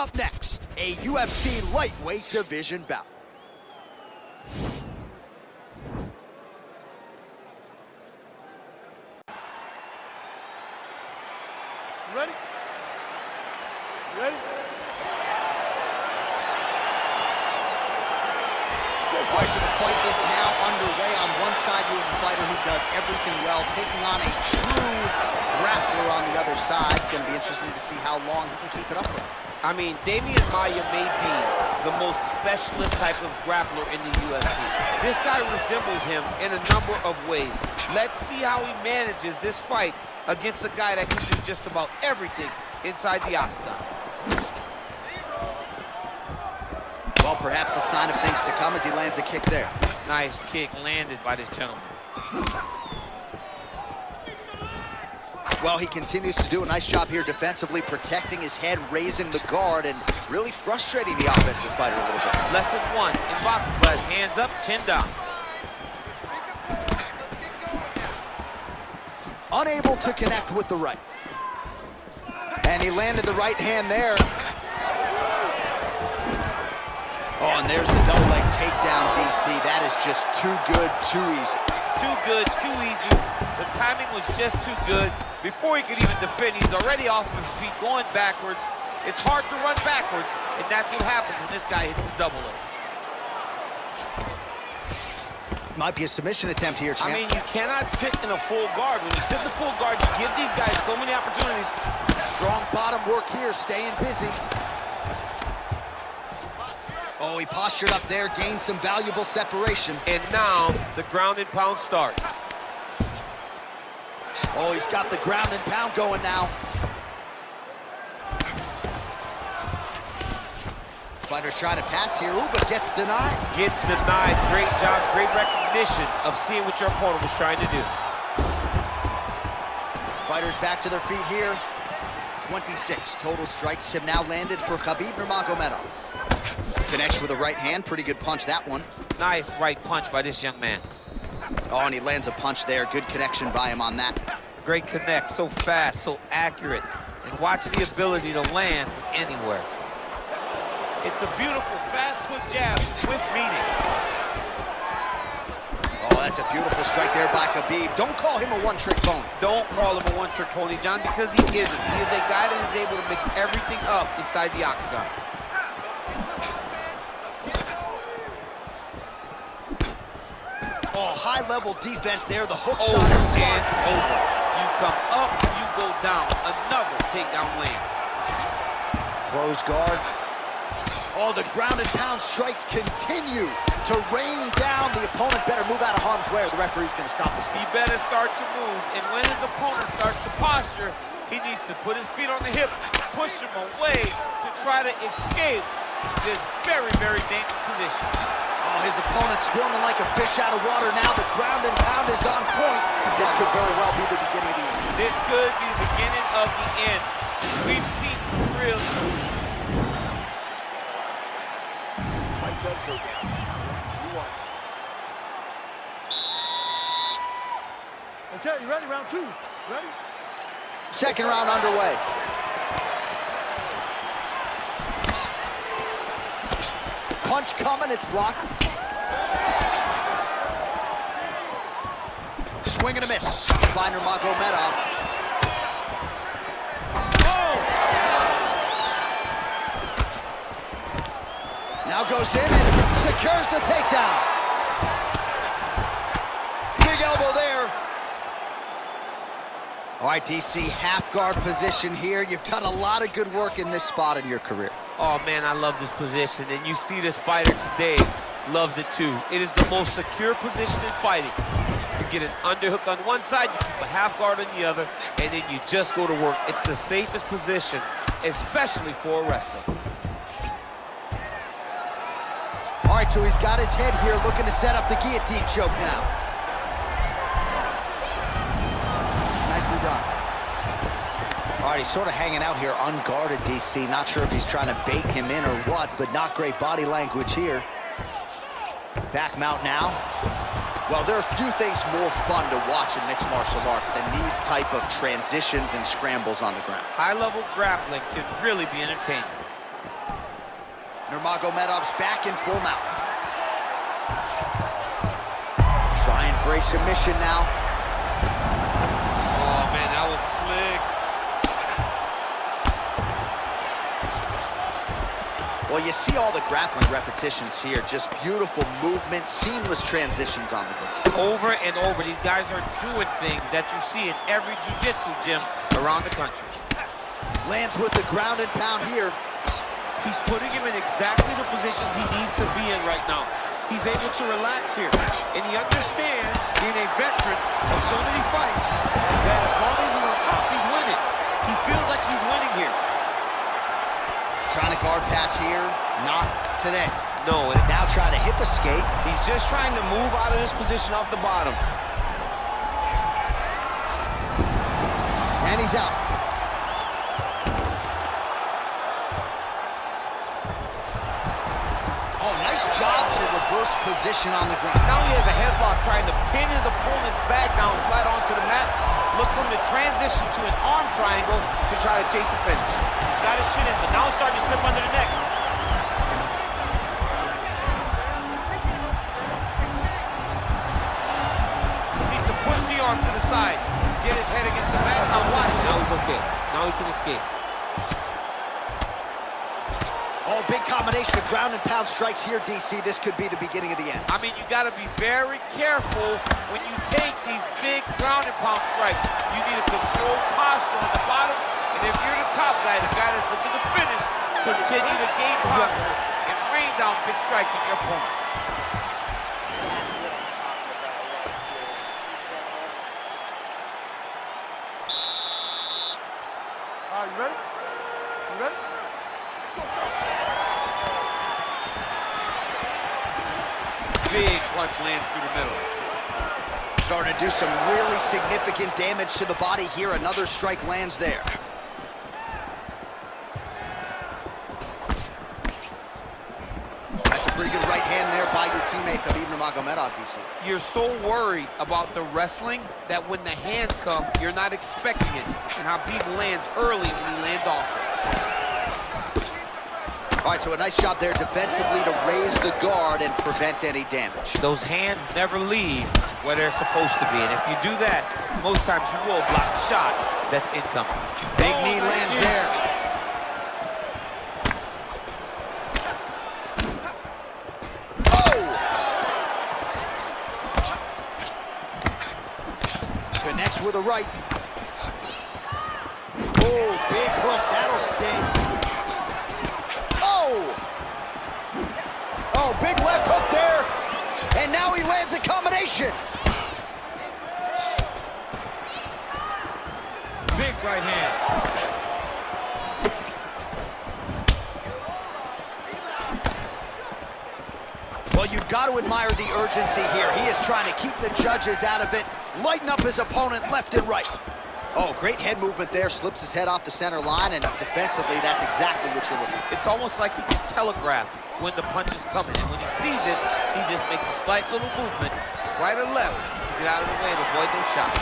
up next, a UFC lightweight division bout. Ready? Ready? All right, so the fight is now underway. On one side, you have a fighter who does everything well, taking on a true grappler on the other side. Going to be interesting to see how long he can keep it up with. I mean, Damian Maia may be the most specialist type of grappler in the UFC. This guy resembles him in a number of ways. Let's see how he manages this fight against a guy that can do just about everything inside the octagon. Well, perhaps a sign of things to come as he lands a kick there. Nice kick landed by this gentleman. Well, he continues to do a nice job here defensively, protecting his head, raising the guard, and really frustrating the offensive fighter a little bit. Lesson 1 in boxing class, hands up, chin down. Unable to connect with the right. And he landed the right hand there. Oh, and there's the double leg takedown, DC. That is just too good, too easy. Too good, too easy. The timing was just too good. Before he could even defend, he's already off of his feet, going backwards. It's hard to run backwards, and that's what happens when this guy hits his double leg. Might be a submission attempt here, champ. I mean, you cannot sit in a full guard. When you sit in the full guard, you give these guys so many opportunities. Strong bottom work here, staying busy. Oh, he postured up there, gained some valuable separation. And now, the ground and pound starts. Oh, he's got the ground and pound going now. Fighter trying to pass here, ooh, but gets denied. Gets denied. Great job, great recognition of seeing what your opponent was trying to do. Fighters back to their feet here. 26 total strikes have now landed for Nurmagomedov. Connects with a right hand, pretty good punch, that one. Nice right punch by this young man. Oh, and he lands a punch there. Good connection by him on that. Great connect, so fast, so accurate. And watch the ability to land from anywhere. It's a beautiful, fast, quick jab with meaning. Oh, that's a beautiful strike there by Khabib. Don't call him a one-trick pony. Don't call him a one-trick pony, John, because he isn't. He is a guy that is able to mix everything up inside the octagon. Oh, high-level defense there. The hook shot is blocked. And over. You come up, you go down. Another takedown land. Close guard. Oh, the ground and pound strikes continue to rain down. The opponent better move out of harm's way or the referee's going to stop this. He better start to move, and when his opponent starts to posture, he needs to put his feet on the hips, push him away to try to escape this very, very dangerous position. Oh, his opponent's squirming like a fish out of water now. The ground and pound is on point. This could very well be the beginning of the end. This could be the beginning of the end. We've seen some real... Okay, you ready? Round 2. Ready? Second round underway. Punch coming, it's blocked. Swing and a miss by Nurmagomedov. Oh! Now goes in and secures the takedown. Big elbow there. All right, DC, half guard position here. You've done a lot of good work in this spot in your career. Oh, man, I love this position. And you see this fighter today loves it, too. It is the most secure position in fighting. You get an underhook on one side, you keep a half guard on the other, and then you just go to work. It's the safest position, especially for a wrestler. All right, so he's got his head here, looking to set up the guillotine choke now. Nicely done. All right, he's sort of hanging out here unguarded, DC. Not sure if he's trying to bait him in or what, but not great body language here. Back mount now. Well, there are few things more fun to watch in mixed martial arts than these type of transitions and scrambles on the ground. High-level grappling can really be entertaining. Nurmagomedov's back in full mount. Trying for a submission now. Oh, man, that was slick. Well, you see all the grappling repetitions here. Just beautiful movement, seamless transitions on the ground. Over and over, these guys are doing things that you see in every jiu-jitsu gym around the country. Lands with the ground and pound here. He's putting him in exactly the positions he needs to be in right now. He's able to relax here. And he understands, being a veteran of so many fights, that as long as he's on top, he's winning. He feels like he's winning here. Trying to guard pass here, not today. No. Now trying to hip escape. He's just trying to move out of this position off the bottom. And he's out. Oh, nice job to reverse position on the ground. Now he has a headlock trying to pin his opponent's back down flat onto the mat. Look for him to transition to an arm triangle to try to chase the finish. He's got his chin in, but now it's starting to slip under the neck. He needs to push the arm to the side, get his head against the mat. Now watch. Now he's okay. Now he can escape. Oh, big combination of ground and pound strikes here, DC. This could be the beginning of the end. I mean, you got to be very careful when you take these big ground and pound strikes. You need a controlled posture on the bottom, and if you're the top guy, the guy that's looking to finish, continue to gain posture and rain down big strikes on your opponent. All right, you ready? You ready? Let's go. Big punch lands through the middle. Starting to do some really significant damage to the body here. Another strike lands there. That's a pretty good right hand there by your teammate, Nurmagomedov, DC. You're so worried about the wrestling that when the hands come, you're not expecting it. And how Habib lands early and he lands offense. All right, so a nice job there defensively to raise the guard and prevent any damage. Those hands never leave where they're supposed to be, and if you do that, most times you will block a shot that's incoming. Big knee lands there. Oh! Connects with a right. Oh, big hook, that'll sting. Oh, big left hook there, and now he lands a combination. Big right hand. Well, you've got to admire the urgency here. He is trying to keep the judges out of it, lighten up his opponent left and right. Oh, great head movement there, slips his head off the center line, and defensively, that's exactly what you're looking for. It's almost like he can telegraph when the punch is coming, and when he sees it, he just makes a slight little movement, right or left, to get out of the way and avoid those shots.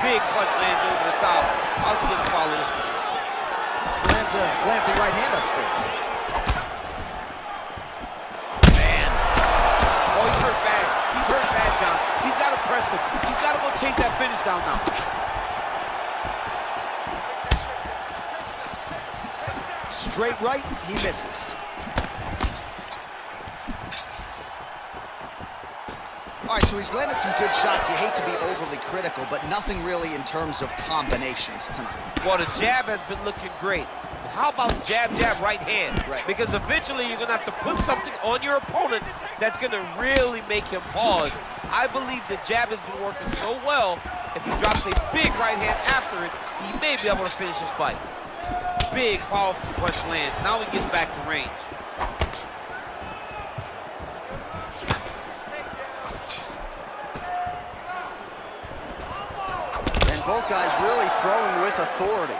Big punch lands over the top. How's he gonna follow this one? Lands a glancing right hand upstairs. Man. Oh, he's hurt bad. He's hurt bad, John. He's gotta press him. He's gotta go chase that finish down now. Straight right, he misses. All right, so he's landed some good shots. You hate to be overly critical, but nothing really in terms of combinations tonight. Well, the jab has been looking great. How about jab, jab, right hand? Right. Because eventually you're gonna have to put something on your opponent that's gonna really make him pause. I believe the jab has been working so well, if he drops a big right hand after it, he may be able to finish his fight. Big, powerful punch lands. Now he gets back to range. And both guys really throwing with authority.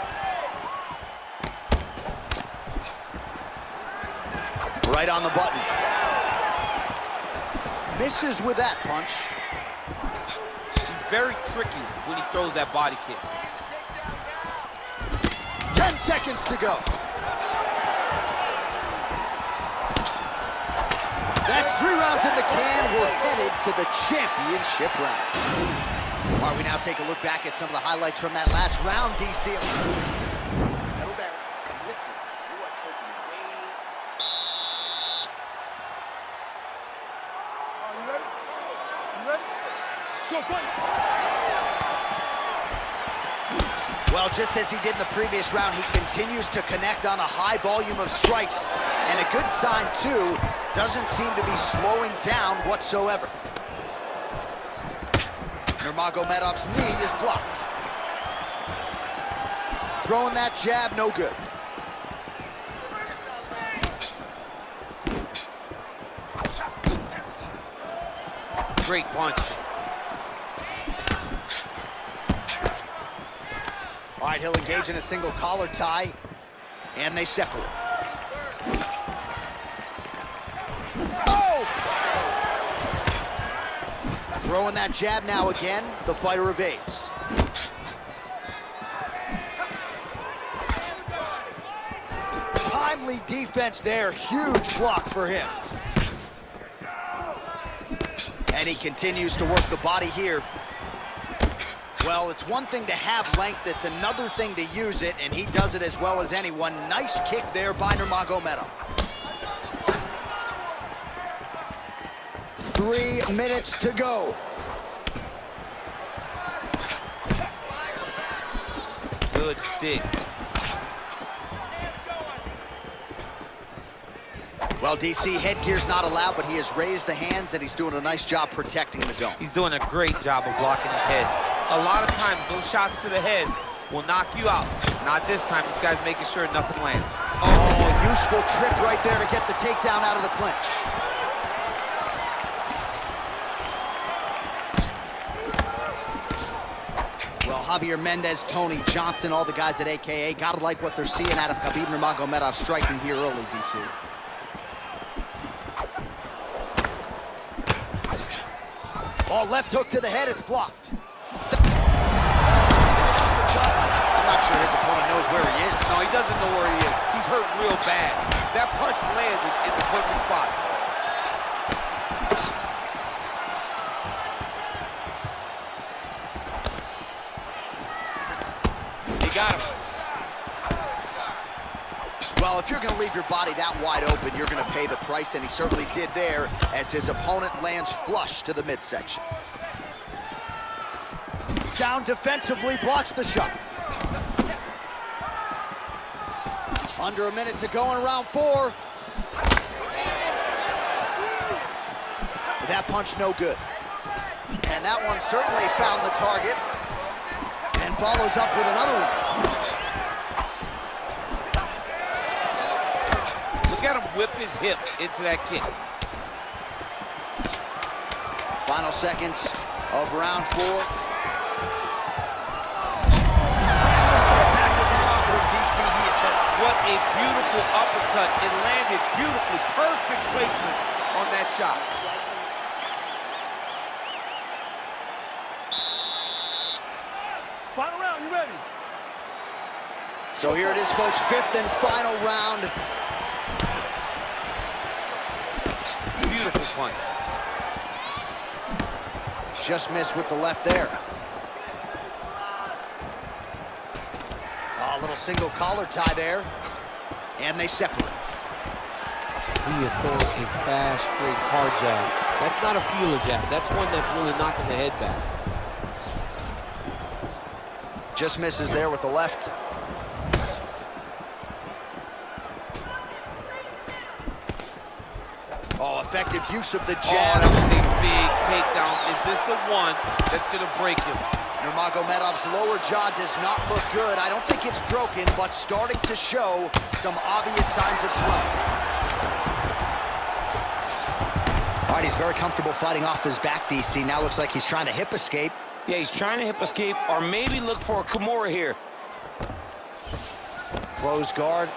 Right on the button. Misses with that punch. He's very tricky when he throws that body kick. 10 seconds to go. That's 3 rounds in the can. We're headed to the championship round. All right, we now take a look back at some of the highlights from that last round, DC. Settle down. Listen, you are taking it way... Are you ready? You ready? Short fight. Well, just as he did in the previous round, he continues to connect on a high volume of strikes. And a good sign, too, doesn't seem to be slowing down whatsoever. Nurmagomedov's knee is blocked. Throwing that jab, no good. Great punch. All right, he'll engage in a single collar tie, and they separate. Oh! Throwing that jab now again, the fighter evades. Timely defense there, huge block for him. And he continues to work the body here. Well, it's one thing to have length, it's another thing to use it, and he does it as well as anyone. Nice kick there by Nurmagomedov. 3 minutes to go. Good stick. Well, DC, headgear's not allowed, but he has raised the hands, and he's doing a nice job protecting the dome. He's doing a great job of blocking his head. A lot of times, those shots to the head will knock you out. Not this time. This guy's making sure nothing lands. Oh, useful trick right there to get the takedown out of the clinch. Well, Javier Mendez, Tony Johnson, all the guys at AKA, gotta like what they're seeing out of Khabib Nurmagomedov striking here early, DC. Oh, left hook to the head, it's blocked. I'm not sure his opponent knows where he is. No, he doesn't know where he is. He's hurt real bad. That punch landed in the perfect spot. He got him. Well, if you're going to leave your body that wide open, you're going to pay the price, and he certainly did there as his opponent lands flush to the midsection. Sound defensively blocks the shot. Under a minute to go in round 4. That punch no good. And that one certainly found the target and follows up with another one. Look at him whip his hip into that kick. Final seconds of round 4. What a beautiful uppercut. It landed beautifully. Perfect placement on that shot. Final round, you ready? So here it is, folks, 5th and final round. Beautiful punch. Just missed with the left there. A little single collar tie there, and they separate. He is throwing a fast, straight, hard jab. That's not a feeler jab. That's one that's really knocking the head back. Just misses there with the left. Oh, effective use of the jab. Oh, that was a big takedown. Is this the one that's going to break him? Nurmagomedov's lower jaw does not look good. I don't think it's broken, but starting to show some obvious signs of swelling. All right, he's very comfortable fighting off his back, DC. Now looks like he's trying to hip escape. Yeah, he's trying to hip escape or maybe look for a Kimura here. Close guard.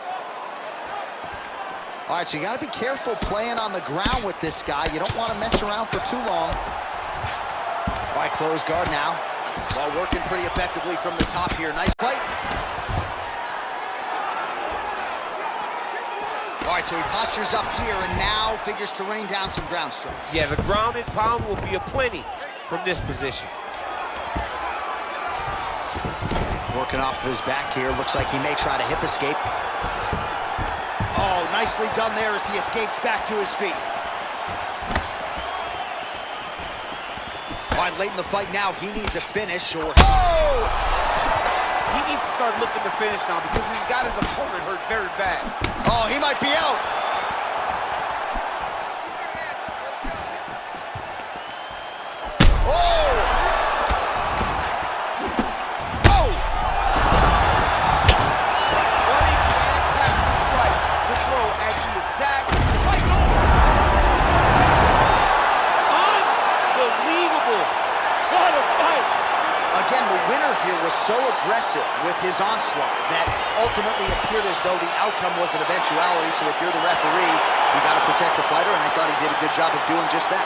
All right, so you got to be careful playing on the ground with this guy. You don't want to mess around for too long. All right, close guard now. Well, working pretty effectively from the top here. Nice fight. All right, right, so he postures up here and now figures to rain down some ground strikes. Yeah, the ground and pound will be aplenty from this position. Working off of his back here. Looks like he may try to hip escape. Oh, nicely done there as he escapes back to his feet. All right, late in the fight now, he needs a finish or... Oh! He needs to start looking to finish now because he's got his opponent hurt very bad. Oh, he might be out. Oh! Oh! What a fantastic strike to throw at the exact fight's over. Unbelievable. What a fight. Again, the winner here was so aggressive with his onslaught that ultimately appeared as though the outcome was an eventuality. So if you're the referee, you got to protect the fighter, and I thought he did a good job of doing just that.